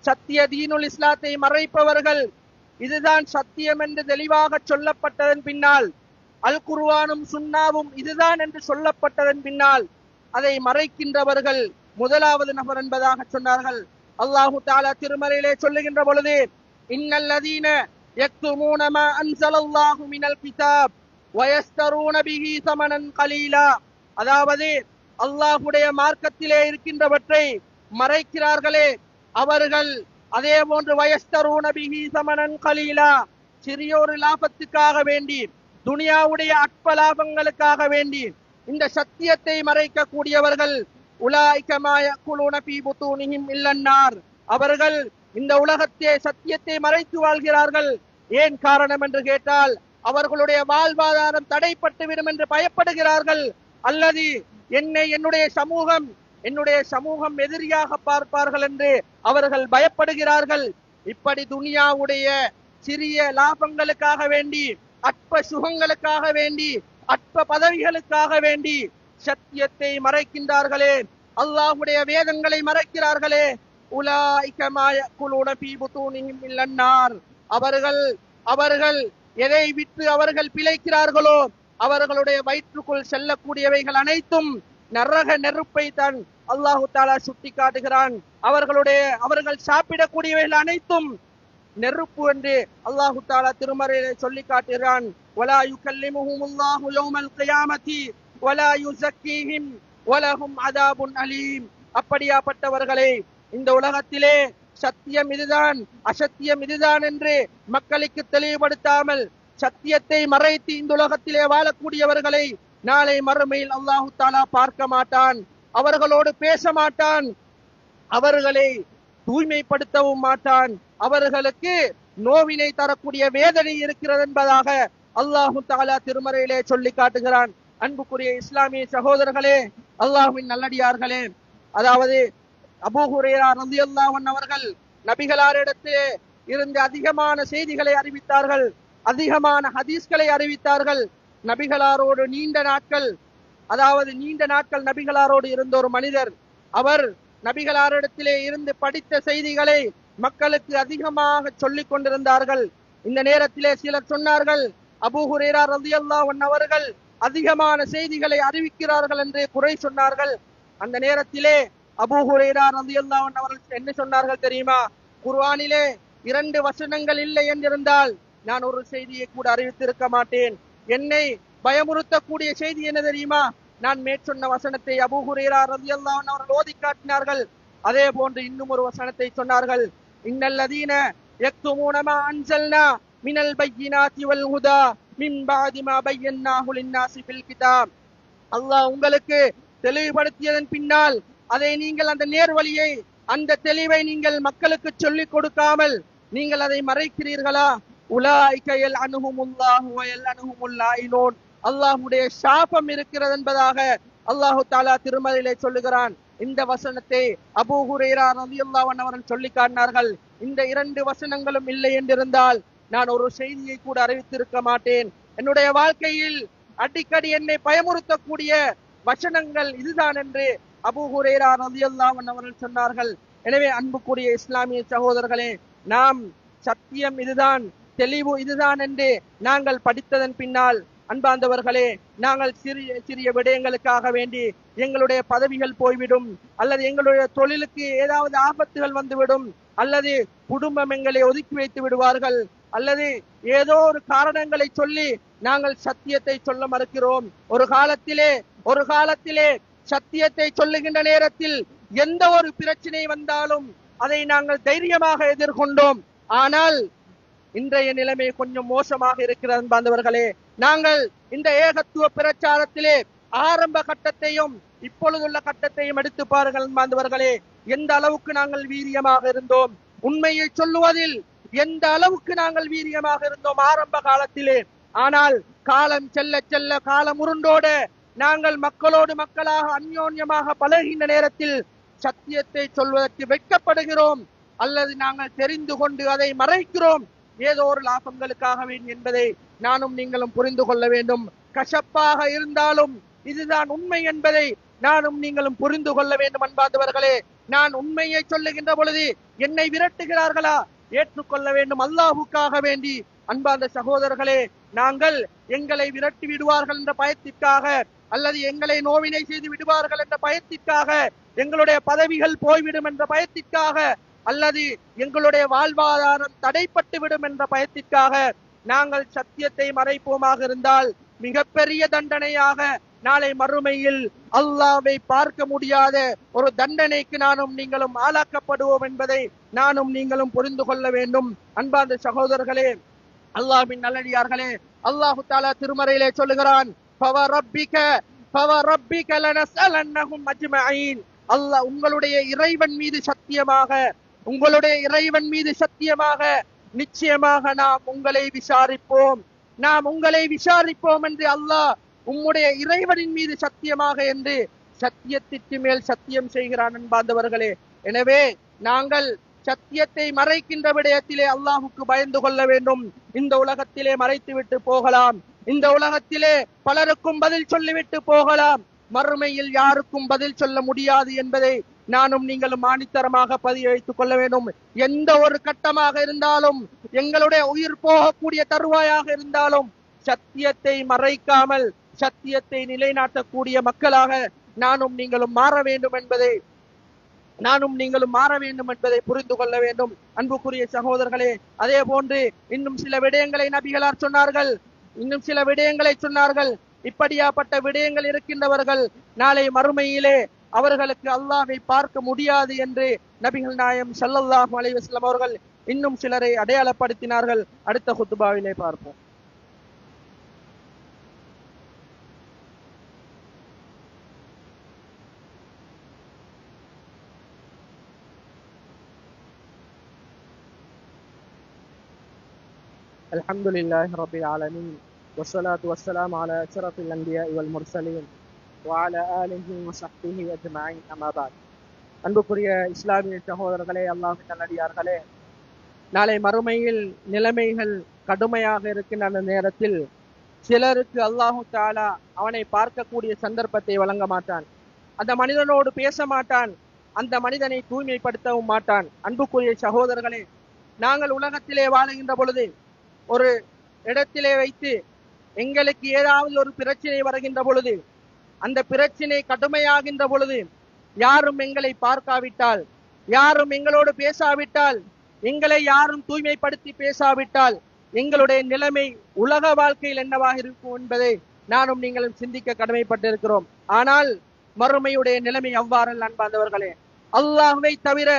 சத்திய தீனுல் இஸ்லாத்தை மறைப்பவர்கள். இதுதான் சத்தியம் என்று தெளிவாக சொல்லப்பட்டதன் பின்னால், அல் குர்ஆனும் சுன்னாவும் இதுதான் என்று சொல்லப்பட்டதன் பின்னால் அதை மறைக்கின்றவர்கள் முதலாவது நபர் என்பதாக சொன்னார்கள். அல்லாஹு தஆலா திருமறையிலே சொல்லுகின்ற பொழுது, இன்னல்லதீன யக்துமூன மா அன்ஸலல்லாஹு மினல் கிதாப் வயஸ்தரூன பிஹி ஸமனன் கலீலா, அதாவது அல்லாஹ்வுடைய மார்க்கத்திலே இருக்கின்றவற்றை மறைக்கிறார்களே அவர்கள் அதே போன்று வயஸ்தரூன பிஹி ஸமனன் கலீலா, சிறியோரு லாபத்துக்காக வேண்டி, துனியாவுடைய அற்ப லாபங்களுக்காக வேண்டி இந்த சத்தியத்தை மறைக்க கூடியவர்கள் உலாயிக மா யகுலூன ஃபீ புதூனிஹிம் இல்லன்னார், அவர்கள் இந்த உலகத்தை சத்தியத்தை மறைத்து வாழ்கிறார்கள். ஏன் காரணம் என்று கேட்டால், அவர்களுடைய வாழ்வாதாரம் தடைப்பட்டு விடும் என்று பயப்படுகிறார்கள், அல்லது என்னுடைய சமூகம் எதிரியாக பார்ப்பார்கள் என்று அவர்கள் பயப்படுகிறார்கள். இப்படி துனியாவுடைய சிறிய லாபங்களுக்காக வேண்டி, அற்ப சுகங்களுக்காக வேண்டி, அற்ப பதவிகளுக்காக வேண்டி சத்தியத்தை மறைக்கின்றார்களே, அல்லாஹ்வுடைய வேதங்களை மறைக்கிறார்களே, உலாயிக மா யகுலூன ஃபீ புதூனிஹிம் இல்லன்னார், அவர்கள் எதை விட்டு அவர்கள் பிழைக்கிறார்களோ அவர்களுடைய வயிற்றுக்குள் செல்லக்கூடியவைகள் அனைத்தும் நரக நெருப்பை தான் அல்லாஹு தஆலா சுட்டி காட்டுகிறான். அவர்கள் சாப்பிடக்கூடியவைகள் அனைத்தும் நெருப்பு என்று அல்லாஹு தஆலா திருமறையிலே சொல்லி காட்டுகிறான். வலா யுகல்லிமுஹுமுல்லாஹு யௌமல் கியாமத்தி வலா யுஸக்கீஹிம் வலஹும் அதாபுன் அலீம். அப்படியாப்பட்டவர்களை இந்த உலகத்திலே சத்தியம் இதுதான் அசத்தியம் இதுதான் என்று மக்களுக்கு தெளிவுபடுத்தாமல் சத்தியத்தை மறைத்து இந்த உலகத்திலே வாழக்கூடியவர்களை நாளை மறுமையில் அல்லாஹு தஆலா பார்க்க மாட்டான், அவர்களோடு பேச மாட்டான், அவர்களை தூய்மைப்படுத்தவும் மாட்டான், அவர்களுக்கு நோவினை தரக்கூடிய வேதனை இருக்கிறது என்பதாக அல்லாஹு தஆலா திருமறையிலே சொல்லி காட்டுகிறான். அன்புக்குரிய இஸ்லாமிய சகோதரர்களே, அல்லாஹ்வின் நல்லடியார்களே, அதாவது அபூ ஹுரைரா ரலியல்லாஹு அன்ஹு அவர்கள் நபிகளாரிடத்திலே இருந்து அதிகமான செய்திகளை அறிவித்தார்கள், அதிகமான ஹதீஸ்களை அறிவித்தார்கள். நபிகளாரோடு நீண்ட நாட்கள் நபிகளாரோடு இருந்த ஒரு மனிதர், அவர் நபிகளாரிடத்திலே இருந்து படித்த செய்திகளை மக்களுக்கு அதிகமாக சொல்லிக் கொண்டிருந்தார்கள். இந்த நேரத்திலே சிலர் சொன்னார்கள், அபூ ஹுரைரா ரலியல்லாஹு அன்ஹு அவர்கள் அதிகமான செய்திகளை அறிவிக்கிறார்கள் என்று குறை சொன்னார்கள். அந்த நேரத்திலே அபூ ஹுரைரா ரலியல்லாஹு அன்ஹு அவர்கள் என்ன சொன்னார்கள் தெரியுமா? குர்ஆனிலே 2 வசனங்கள் இல்லை என்றிருந்தால் நான் ஒரு செய்தியை கூட அறிவித்திருக்க மாட்டேன். என்னை பயமுறுத்தக்கூடிய செய்தி என்ன தெரியுமா? நான் மேற்சொன்ன வசனத்தை அபூ ஹுரைரா ரலியல்லாஹு அன்ஹு அவர்கள் ஓதி காட்டினார்கள். அதே போன்று இன்னும் ஒரு வசனத்தை சொன்னார்கள், இன்னல்லதீன யக்துமூன மா அன்ஸல்னா மினல் பையினாத்தி வல் ஹுதா மின் பஅதி மா பையன்னாஹு லின்னாஸி ஃபில் கிதாப். அல்லாஹ் உங்களுக்கு தெளிவுபடுத்தியதன் பின்னால் அதை நீங்கள் அந்த நேர்வழியை, அந்த தெளிவை நீங்கள் மக்களுக்கு சொல்லிக் கொடுக்காமல் நீங்கள் அதை மறைக்கிறீர்களா? உலாயிக யல்அனுஹுமுல்லாஹு வ யல்அனுஹுமுல் லாயினூன், அல்லாஹ்வுடைய சாபம் இருக்கிறது என்பதாக அல்லாஹு தஆலா திருமறையிலே சொல்லுகிறான். இந்த வசனத்தை அபூ ஹுரைரா ரலியல்லாஹு அன்ஹு அவர்கள் சொல்லி காட்டினார்கள். இந்த 2 வசனங்களும் இல்லை என்றிருந்தால் நான் ஒரு செய்தியை கூட அறிவித்திருக்க மாட்டேன். என்னுடைய வாழ்க்கையில் அடிக்கடி என்னை பயமுறுத்தக்கூடிய வசனங்கள் இதுதான் என்று அபூ ஹுரைரா ரலியல்லாஹு அன்ஹு அவர்கள் சொன்னார்கள். எனவே அன்புக்குரிய இஸ்லாமிய சகோதரர்களே, நாம் சத்தியம் இதுதான், தெளிவு இதுதான் என்று நாங்கள் படித்ததன் பின்னால் அன்பார்ந்தவர்களே, நாங்கள் சிறிய விடயங்களுக்காக வேண்டி எங்களுடைய பதவிகள் போய்விடும், அல்லது எங்களுடைய தொழிலுக்கு ஏதாவது ஆபத்துகள் வந்துவிடும், அல்லது குடும்பம் எங்களை ஒதுக்கி வைத்து விடுவார்கள், அல்லது ஏதோ ஒரு காரணங்களை சொல்லி நாங்கள் சத்தியத்தை சொல்ல மறுக்கிறோம். ஒரு காலத்திலே சத்தியத்தை சொல்லுகின்ற நேரத்தில் எந்த ஒரு பிரச்சனை வந்தாலும் அதை நாங்கள் தைரியமாக எதிர்கொண்டோம். ஆனால் இன்றைய நிலைமை கொஞ்சம் மோசமாக இருக்கிறது பாந்தவர்களே. நாங்கள் இந்த ஏகத்துவ பிரச்சாரத்திலே ஆரம்ப கட்டத்தையும் இப்பொழுதுள்ள கட்டத்தையும் எடுத்து பாருங்கள் பாந்தவர்களே. எந்த அளவுக்கு நாங்கள் வீரியமாக இருந்தோம், உண்மையை சொல்லுவதில் எந்த அளவுக்கு நாங்கள் வீரியமாக இருந்தோம் ஆரம்ப காலத்திலே. ஆனால் காலம் செல்ல செல்ல காலம் உருண்டோட நாங்கள் மக்களோடு மக்களாக அந்யோன்யமாக பழகின்ற நேரத்தில் சத்தியத்தை சொல்வதற்கு வெட்கப்படுகிறோம். அல்லது நாங்கள் தெரிந்து கொண்டு அதை மறைக்கிறோம் ஏதோ ஒரு லாபங்களுக்காக வேண்டும் என்பதை நானும் நீங்களும் புரிந்து கொள்ள வேண்டும். கசப்பாக இருந்தாலும் இதுதான் உண்மை என்பதை நானும் நீங்களும் புரிந்து கொள்ள வேண்டும். அன்பார்ந்தவர்களே, நான் உண்மையை சொல்லுகின்ற பொழுது என்னை விரட்டுகிறார்களா? ஏற்றுக்கொள்ள வேண்டும் அல்லாஹ்வுக்காக வேண்டி. அன்பார்ந்த சகோதரர்களே, நாங்கள் எங்களை விரட்டி விடுவார்கள் என்ற பயத்திற்காக, அல்லது எங்களை நோவினை செய்து விடுவார்கள் என்ற பயத்திற்காக, எங்களுடைய பதவிகள் போய்விடும் என்ற பயத்திற்காக, அல்லது எங்களுடைய வாழ்வாதாரம் தடைப்பட்டு விடும் என்ற பயத்திற்காக நாங்கள் சத்தியத்தை மறைப்போமாக இருந்தால் மிகப்பெரிய தண்டனையாக நாளை மறுமையில் அல்லாஹ்வை பார்க்க முடியாத ஒரு தண்டனைக்கு நானும் நீங்களும் ஆளாக்கப்படுவோம் என்பதை நானும் நீங்களும் புரிந்து கொள்ள வேண்டும். அன்பார்ந்த சகோதரர்களே, அல்லாஹ்வின் நல்லடியார்களே, அல்லாஹு தஆலா திருமறையிலே சொல்லுகிறான், அல்லாஹ் உங்களுடைய இறைவன் மீது சத்தியமாக, உங்களுடைய இறைவன் மீது சத்தியமாக நிச்சயமாக நாம் உங்களை விசாரிப்போம், நாம் உங்களை விசாரிப்போம் என்று அல்லாஹ் உம்முடைய இறைவனின் மீது சத்தியமாக என்று சத்தியத்திற்கு மேல் சத்தியம் செய்கிறான். அன்பார்ந்தவர்களே, எனவே நாங்கள் சத்தியத்தை மறைக்கின்ற விடயத்திலே அல்லாஹுக்கு பயந்து கொள்ள வேண்டும். இந்த உலகத்திலே மறைத்து விட்டு போகலாம், இந்த உலகத்திலே பலருக்கும் பதில் சொல்லிவிட்டு போகலாம், மறுமையில் யாருக்கும் பதில் சொல்ல முடியாது என்பதை நானும் நீங்களும் ஆணித்தரமாக பதிய வைத்துக் கொள்ள வேண்டும். எந்த ஒரு கட்டமாக இருந்தாலும், எங்களுடைய உயிர் போகக்கூடிய தருவாயாக இருந்தாலும், சத்தியத்தை மறைக்காமல் சத்தியத்தை நிலைநாட்டக்கூடிய மக்களாக நானும் நீங்களும் மாற வேண்டும் என்பதை புரிந்து கொள்ள வேண்டும். அன்புக்குரிய சகோதரர்களே, அதே போன்று இன்னும் சில விடயங்களை நபிகளார் சொன்னார்கள். இப்படியாப்பட்ட விடயங்கள் இருக்கின்றவர்கள் நாளை மறுமையிலே அவர்களுக்கு அல்லாஹ்வை பார்க்க முடியாது என்று நபிகள் நாயகம் ஸல்லல்லாஹு அலைஹி வஸல்லம் அவர்கள் இன்னும் சிலரை அடையாளப்படுத்தினார்கள். அடுத்த குத்துபாவிலே பார்ப்போம். அல்ஹம்துலில்லாஹி ரப்பில் ஆலமீன் வஸ்ஸலாத்து வஸ்ஸலாமு அலா அஷ்ரஃபில் அன்பியாஇ வல் முர்ஸலீன் வஅலா ஆலிஹி வஸஹ்பிஹி அஜ்மஈன். அம்மா பஅத். அன்புக்குரிய இஸ்லாமிய சகோதரர்களே, அல்லாஹ்வின் நல்லடியார்களே, நாளை மறுமையில் நிலைமைகள் கடுமையாக இருக்கின்ற அந்த நேரத்தில் சிலருக்கு அல்லாஹு தஆலா அவனை பார்க்கக்கூடிய சந்தர்ப்பத்தை வழங்க மாட்டான், அந்த மனிதனோடு பேச மாட்டான், அந்த மனிதனை தூய்மைப்படுத்தவும் மாட்டான். அன்புக்குரிய சகோதரர்களே, நாங்கள் உலகத்திலே வாழுகின்ற பொழுது ஒரு இடத்திலே வைத்து எங்களுக்கு ஏதாவது ஒரு பிரச்சனை வருகின்ற பொழுது, அந்த பிரச்சனை கடுமையாகின்ற பொழுது, யாரும் எங்களை பார்க்காவிட்டால், யாரும் எங்களோடு பேசாவிட்டால், எங்களை யாரும் தூய்மைப்படுத்தி பேசாவிட்டால் எங்களுடைய நிலைமை உலக வாழ்க்கையில் என்னவாக இருக்கும் என்பதை நானும் நீங்களும் சிந்திக்க கடமைப்பட்டிருக்கிறோம். ஆனால் மறுமையுடைய நிலைமை அவ்வாறல்ல. அன்பார்ந்தவர்களே, அல்லாஹ்வை தவிர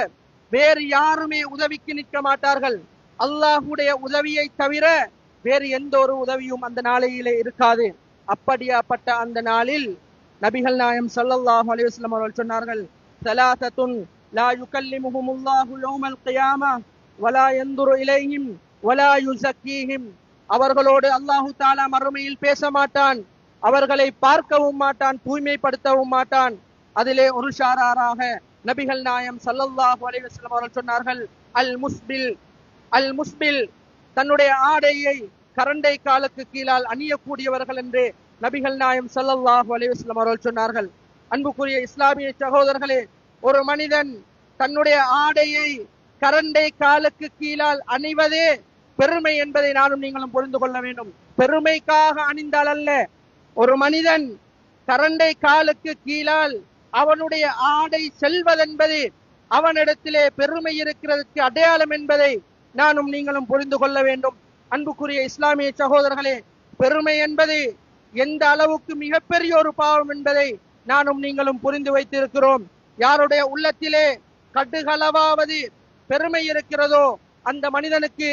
வேறு யாருமே உதவிக்கு நிற்க மாட்டார்கள். அல்லாஹ்வுடைய உதவியை தவிர வேறு எந்த ஒரு உதவியும் அந்த நாளையிலே இருக்காது. அப்படியாப்பட்ட அந்த நாளில் நபிகள் நாயகம் ஸல்லல்லாஹு அலைஹி வஸல்லம் அவர்கள் சொன்னார்கள், ஸலாஸத்துன் லா யுகல்லிமுஹுமுல்லாஹு யௌமல் கியாமஹ் வலா யன்துரு இலைஹிம் வலா யுஸக்கீஹிம். அவர்களோடு அல்லாஹு தஆலா மறுமையில் பேச மாட்டான், அவர்களை பார்க்கவும் மாட்டான், தூய்மைப்படுத்தவும் மாட்டான். அதிலே ஒரு ஷாராராக நபிகள் நாயகம் ஸல்லல்லாஹு அலைஹி வஸல்லம் அவர்கள் சொன்னார்கள், அல் முஸ்பில் தன்னுடைய ஆடையை கரண்டை காலுக்கு கீழால் அணியக்கூடியவர்கள் என்று நபிகள் நாயகம் ஸல்லல்லாஹு அலைஹி வஸல்லம் அவர்கள் சொன்னார்கள். அன்புக்குரிய இஸ்லாமிய சகோதரர்களே, ஒரு மனிதன் தன்னுடைய ஆடையை கரண்டை காலுக்கு கீழால் அணிவதே பெருமை என்பதை நானும் நீங்களும் புரிந்து கொள்ள வேண்டும். பெருமைக்காக அணிந்தால் அல்ல, ஒரு மனிதன் கரண்டை காலுக்கு கீழால் அவனுடைய ஆடை செல்வதென்பது அவனிடத்திலே பெருமை இருக்கிறதுக்கு அடையாளம் என்பதை நானும் நீங்களும் புரிந்து கொள்ள வேண்டும். அன்புக்குரிய இஸ்லாமிய சகோதரர்களே, பெருமை என்பது எந்த அளவுக்கு மிகப்பெரிய ஒரு பாவம் என்பதை நானும் நீங்களும் புரிந்து வைத்திருக்கிறோம். யாருடைய உள்ளத்திலே கடுகளவாவது பெருமை இருக்கிறதோ அந்த மனிதனுக்கு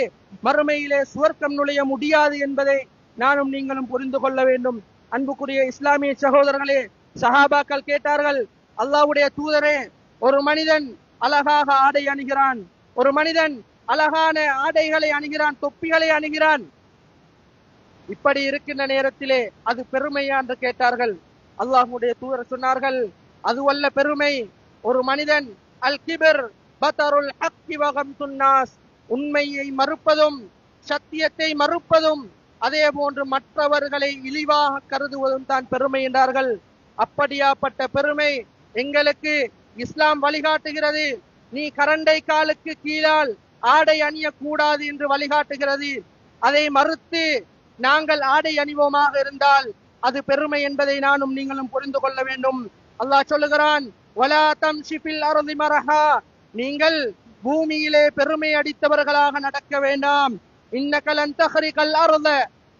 மறுமையிலே சுவர்க்கம் நுழைய முடியாது என்பதை நானும் நீங்களும் புரிந்து கொள்ள வேண்டும். அன்புக்குரிய இஸ்லாமிய சகோதரர்களே, சஹாபாக்கள் கேட்டார்கள், அல்லாஹ்வுடைய தூதரே, ஒரு மனிதன் அழகாக ஆடை அணிகிறான், ஒரு மனிதன் அழகான ஆடைகளை அணிகிறான், தொப்பிகளை அணிகிறான், இப்படி இருக்கின்ற நேரத்திலே அது பெருமையா என்று கேட்டார்கள். அல்லாஹ்வுடைய தூதர் சொன்னார்கள், அதுவல்ல பெருமை. ஒரு மனிதன் அல் கிபர் பதருல் ஹக்கி வ கம்துன் நாஸ், உண்மையை மறுப்பதும் சத்தியத்தை மறுப்பதும் அதே போன்று மற்றவர்களை இழிவாக கருதுவதும் தான் பெருமை என்றார்கள். அப்படியாப்பட்ட பெருமை எங்களுக்கு இஸ்லாம் வழிகாட்டுகிறது. நீ கரண்டை காலுக்கு கீழால் ஆடை அணியக்கூடாது என்று வழிகாட்டுகிறது. அதை மறுத்து நாங்கள் ஆடை அணிவோமாக இருந்தால் அது பெருமை என்பதை நானும் நீங்களும் புரிந்து கொள்ள வேண்டும். அல்லாஹ் சொல்லுகிறான், வலா தம்ஷி ஃபில் அர்தி மரஹா, நீங்கள் பூமியிலே பெருமை அடித்தவர்களாக நடக்க வேண்டாம். இன்னக லன் தஹ்ரிகல் அர்த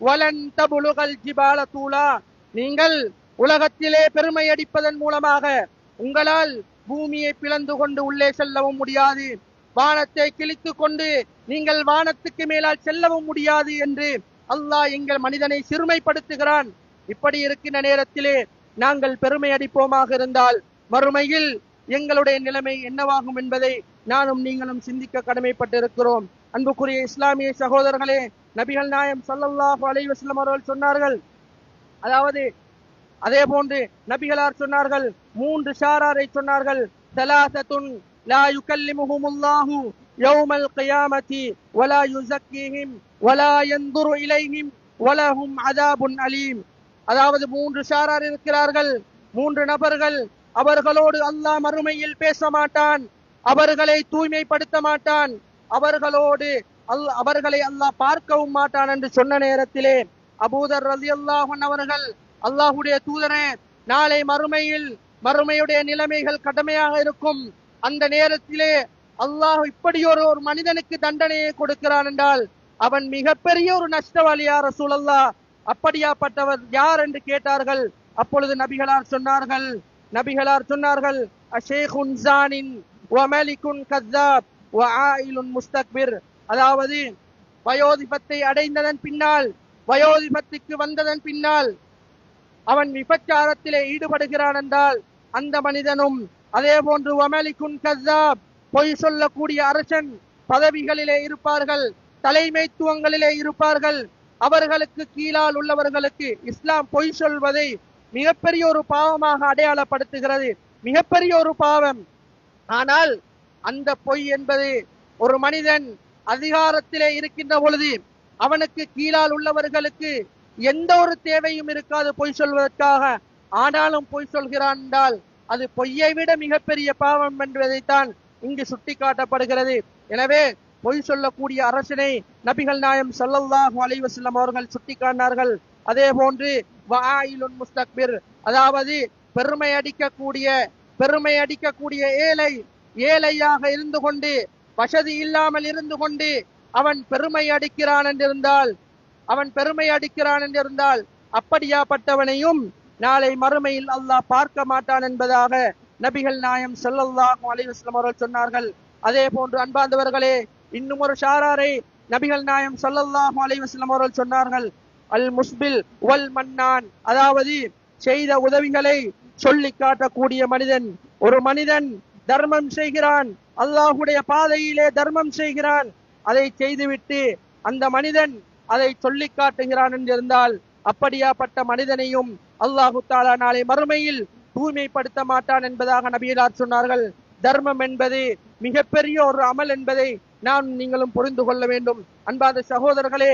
வலன் தபுலுகல் ஜிபால தூலா, நீங்கள் உலகத்திலே பெருமை அடிப்பதன் மூலமாக உங்களால் பூமியை பிளந்து கொண்டு உள்ளே செல்லவும் முடியாது, வானத்தை கிழித்து கொண்டு நீங்கள் வானத்துக்கு மேலால் செல்லவும் முடியாது என்று அல்லாஹ் எங்கள் மனிதனை சிறுமைப்படுத்துகிறான். இப்படி இருக்கின்ற நேரத்திலே நாங்கள் பெருமை அடிப்போமாக இருந்தால் மறுமையில் எங்களுடைய நிலைமை என்னவாகும் என்பதை நானும் நீங்களும் சிந்திக்க கடமைப்பட்டிருக்கிறோம். அன்புக்குரிய இஸ்லாமிய சகோதரர்களே, நபிகள் நாயம் ஸல்லல்லாஹு அலைஹி வஸல்லம் அவர்கள் சொன்னார்கள், அதாவது அதே போன்று நபிகளார் சொன்னார்கள், 3 ஷாராரை சொன்னார்கள். ஸலாஸத்துன் லா யுகல்லிமுஹுமுல்லாஹு யௌமல் கியாமத்தி வலா யுஸக்கீஹிம் வலா யன்துரு இலைஹிம் வலஹும் அஸாபுன் அலீம். அதாவது 3 ஷாரார் இருக்கிறார்கள், 3 நபர்கள். அவர்களோடு அல்லாஹ் மறுமையில் பேச மாட்டான், அவர்களை தூய்மைப்படுத்த மாட்டான், அவர்களை அல்லாஹ் பார்க்கவும் மாட்டான் என்று சொன்ன நேரத்திலே அபூதர் ரலியல்லாஹு அன்ஹு அவர்கள், அல்லாஹ்வுடைய தூதரே, நாளை மறுமையுடைய நிலைமைகள் கடுமையாக இருக்கும், அந்த நேரத்திலே அல்லாஹ் இப்படி ஒரு மனிதனுக்கு தண்டனையை கொடுக்கிறான் என்றால் அவன் மிகப்பெரிய ஒரு நஷ்டவாளி யா ரசூலல்லாஹ், அப்படியாப்பட்டவர் யார் என்று கேட்டார்கள். அப்பொழுது நபிகளார் சொன்னார்கள் அஷேகுன் ஜானின் வ மலிகுன் கஸ்ஸாப் வ ஆயிலுன் முஸ்தக்பிர். அதாவது வயோதிபத்தை அடைந்ததன் பின்னால், வயோதிபத்துக்கு வந்ததன் பின்னால் அவன் விபச்சாரத்திலே ஈடுபடுகிறான் என்றால் அந்த மனிதனும், அதே போன்று வமலிகுன் கஸ்ஸாப், பொய் சொல்லக்கூடிய அரசன், பதவிகளிலே இருப்பார்கள், தலைமைத்துவங்களிலே இருப்பார்கள், அவர்களுக்கு கீழால் உள்ளவர்களுக்கு இஸ்லாம் பொய் சொல்வதை மிகப்பெரிய ஒரு பாவமாக அடையாளப்படுத்துகிறது, மிகப்பெரிய ஒரு பாவம். ஆனால் அந்த பொய் என்பது ஒரு மனிதன் அதிகாரத்திலே இருக்கின்ற பொழுது அவனுக்கு கீழால் உள்ளவர்களுக்கு எந்த ஒரு தேவையும் இருக்காது பொய் சொல்வதற்காக, ஆனாலும் பொய் சொல்கிறான் என்றால் அது பொய்யை விட மிகப்பெரிய பாவம் என்பதைத்தான் இங்கு சுட்டி காட்டப்படுகிறது. எனவே பொய் சொல்லக்கூடிய அரசனை நபிகள் நாயம் ஸல்லல்லாஹு அலைஹி வஸல்லம் அவர்கள் சுட்டி காட்டினார்கள். அதே போன்று வஆயிலுன் முஸ்தக்பிர், அதாவது பெருமை அடிக்கக்கூடிய ஏழையாக இருந்து கொண்டு, வசதி இல்லாமல் இருந்து கொண்டு அவன் பெருமை அடிக்கிறான் என்றிருந்தால் அப்படியாப்பட்டவனையும் நாளை மறுமையில் அல்லாஹ் பார்க்க மாட்டான் என்பதாக நபிகள் நாயம் ஸல்லல்லாஹு அலைஹி வஸல்லம் அவர்கள் சொன்னார்கள். அதே போன்று அன்பார்ந்தவர்களே, இன்னும் ஒரு ஷாராரை நபிகள் நாயம் ஸல்லல்லாஹு அலைஹி வஸல்லம் அவர்கள் சொன்னார்கள், அல் முஸ்பில் வல் மன்னான், அதாவது செய்த உதவிகளை சொல்லி காட்டக்கூடிய மனிதன். ஒரு மனிதன் தர்மம் செய்கிறான், அல்லாஹ்வுடைய பாதையிலே தர்மம் செய்கிறான், அதை செய்துவிட்டு அந்த மனிதன் அதை சொல்லி காட்டுகிறான் என்றிருந்தால் அப்படியாப்பட்ட மனிதனையும் அல்லாஹு தஆலா நாளை மறுமையில் தூய்மைப்படுத்த மாட்டான் என்பதாக நபிகளார் சொன்னார்கள். தர்மம் என்பது மிகப்பெரிய ஒரு அமல் என்பதை நான் நீங்களும் புரிந்து கொள்ள வேண்டும். அன்பார்ந்த சகோதரர்களே,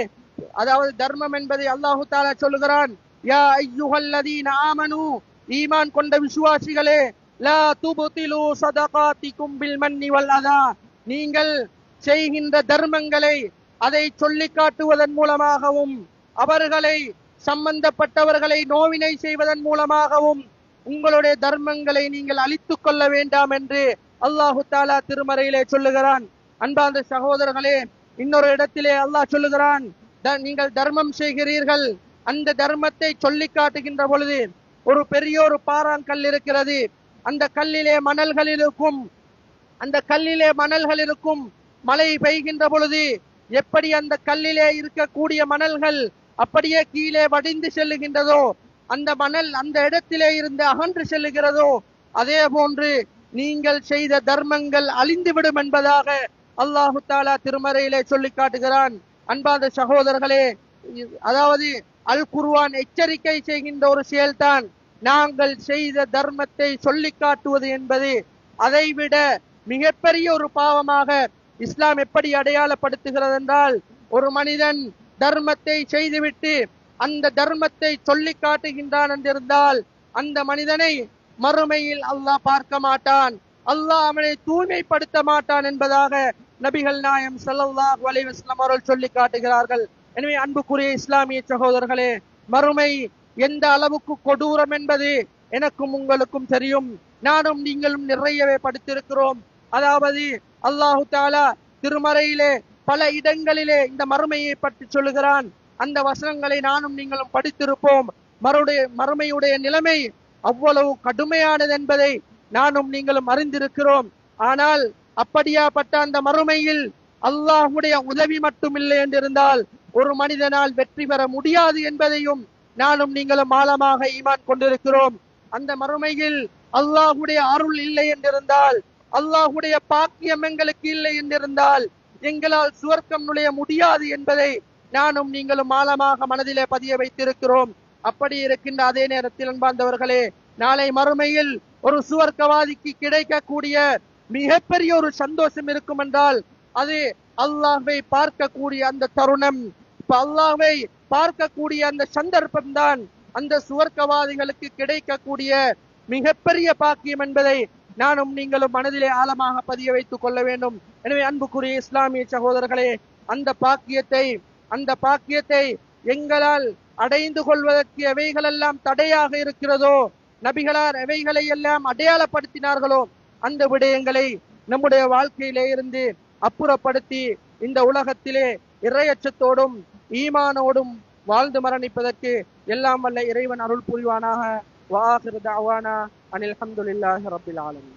அதாவது தர்மம் என்பதை அல்லாஹு தஆலா சொல்லுகிறான், யா அய்யுஹல்லதீன ஆமனு, ஈமான் கொண்ட விசுவாசிகளே, லா துப்திலு ஸதகாத்திகும் பில் மன்னி வல் அதா, நீங்கள் செய்கின்ற தர்மங்களை அதை சொல்லி காட்டுவதன் மூலமாகவும் அவர்களை சம்பந்தப்பட்டவர்களை நோவினை செய்வதன் மூலமாகவும் உங்களுடைய தர்மங்களை நீங்கள் அழித்துக் கொள்ள வேண்டாம் என்று அல்லாஹு தஆலா திருமறையிலே சொல்லுகிறான். அன்பார்ந்த சகோதரர்களே, இன்னொரு இடத்திலே அல்லாஹ் சொல்லுகிறான், நீங்கள் தர்மம் செய்கிறீர்கள், அந்த தர்மத்தை சொல்லி காட்டுகின்ற பொழுது ஒரு பெரிய ஒரு பாறாங்கல் இருக்கிறது, அந்த கல்லிலே மணல்கள் இருக்கும், மழை பெய்கின்ற பொழுது எப்படி அந்த கல்லிலே இருக்கக்கூடிய மணல்கள் அப்படியே கீழே வடிந்து செல்லுகின்றதோ, அந்த மணல் அந்த இடத்திலே இருந்து அகன்று செல்லுகிறதோ, அதே போன்று நீங்கள் செய்த தர்மங்கள் அழிந்துவிடும் என்பதாக அல்லாஹு தஆலா திருமறையிலே சொல்லி காட்டுகிறான். அன்பார்ந்த சகோதரர்களே, அதாவது அல் குர்ஆன் எச்சரிக்கை செய்கின்ற ஒரு செயல்தான் நாங்கள் செய்த தர்மத்தை சொல்லி காட்டுவது என்பது. அதைவிட மிகப்பெரிய ஒரு பாவமாக இஸ்லாம் எப்படி அடையாளப்படுத்துகிறது என்றால், ஒரு மனிதன் தர்மத்தை செய்துவிட்டு அந்த தர்மத்தை சொல்லி காட்டுகின்றான் என்றிருந்தால் அந்த மனிதனை மறுமையில் அல்லாஹ் பார்க்க மாட்டான், அல்லாஹ் அவனை தூய்மைப்படுத்த மாட்டான் என்பதாக நபிகள் நாயகம் ஸல்லல்லாஹு அலைஹி வஸல்லம் அவர்கள் சொல்லி காட்டுகிறார்கள். எனவே அன்புக்குரிய இஸ்லாமிய சகோதரர்களே, மறுமை எந்த அளவுக்கு கொடூரம் என்பது எனக்கும் உங்களுக்கும் தெரியும். நானும் நீங்களும் நிறையவே படித்திருக்கிறோம். அதாவது அல்லாஹு தஆலா திருமறையிலே பல இடங்களிலே இந்த மறுமையை பற்றி சொல்லுகிறான். அந்த வசனங்களை நானும் நீங்களும் படித்திருப்போம். மறுமையுடைய நிலைமை அவ்வளவு கடுமையானது என்பதை நானும் நீங்களும் அறிந்திருக்கிறோம். ஆனால் அப்படியாப்பட்ட அந்த மறுமையில் அல்லாஹ்வுடைய உதவி மட்டும் இல்லை என்றிருந்தால் ஒரு மனிதனால் வெற்றி பெற முடியாது என்பதையும் நானும் நீங்களும் ஆழமாக ஈமான் கொண்டிருக்கிறோம். அந்த மறுமையில் அல்லாஹ்வுடைய அருள் இல்லை என்றிருந்தால், அல்லாஹ்வுடைய பாக்கியம் எங்களுக்கு இல்லை என்றிருந்தால் எங்களால் சுவர்க்கம் நுழைய முடியாது என்பதை நானும் நீங்களும் ஆழமாக மனதிலே பதிய வைத்திருக்கிறோம். அப்படி இருக்கின்ற அதே நேரத்தில் அன்பார்ந்தவர்களே, நாளை மறுமையில் ஒரு சுவர்க்கவாதிக்கு கிடைக்கக்கூடிய மிகப்பெரிய ஒரு சந்தோஷம் இருக்கும் என்றால் அது அல்லாஹ்வை பார்க்கக்கூடிய அந்த தருணம். இப்ப அல்லாஹ்வை பார்க்கக்கூடிய அந்த சந்தர்ப்பம் தான் அந்த சுவர்க்கவாதிகளுக்கு கிடைக்கக்கூடிய மிகப்பெரிய பாக்கியம் என்பதை நானும் நீங்களும் மனதிலே ஆழமாக பதிய வைத்துக் கொள்ள வேண்டும். எனவே அன்புக்குரிய இஸ்லாமிய சகோதரர்களே, அந்த பாக்கியத்தை எங்களால் அடைந்து கொள்வதற்கு எவைகளெல்லாம் தடையாக இருக்கிறதோ, நபிகளார் எவைகளை எல்லாம் அடையாளப்படுத்தினார்களோ அந்த விடயங்களை நம்முடைய வாழ்க்கையிலே இருந்து அப்புறப்படுத்தி இந்த உலகத்திலே இறையச்சத்தோடும் ஈமானோடும் வாழ்ந்து மரணிப்பதற்கு எல்லாம் வல்ல இறைவன் அருள் புரிவானாக. வஆகிரு தஅவானா அனில் ஹம்துலில்லாஹி ரப்பில் ஆலமீன்.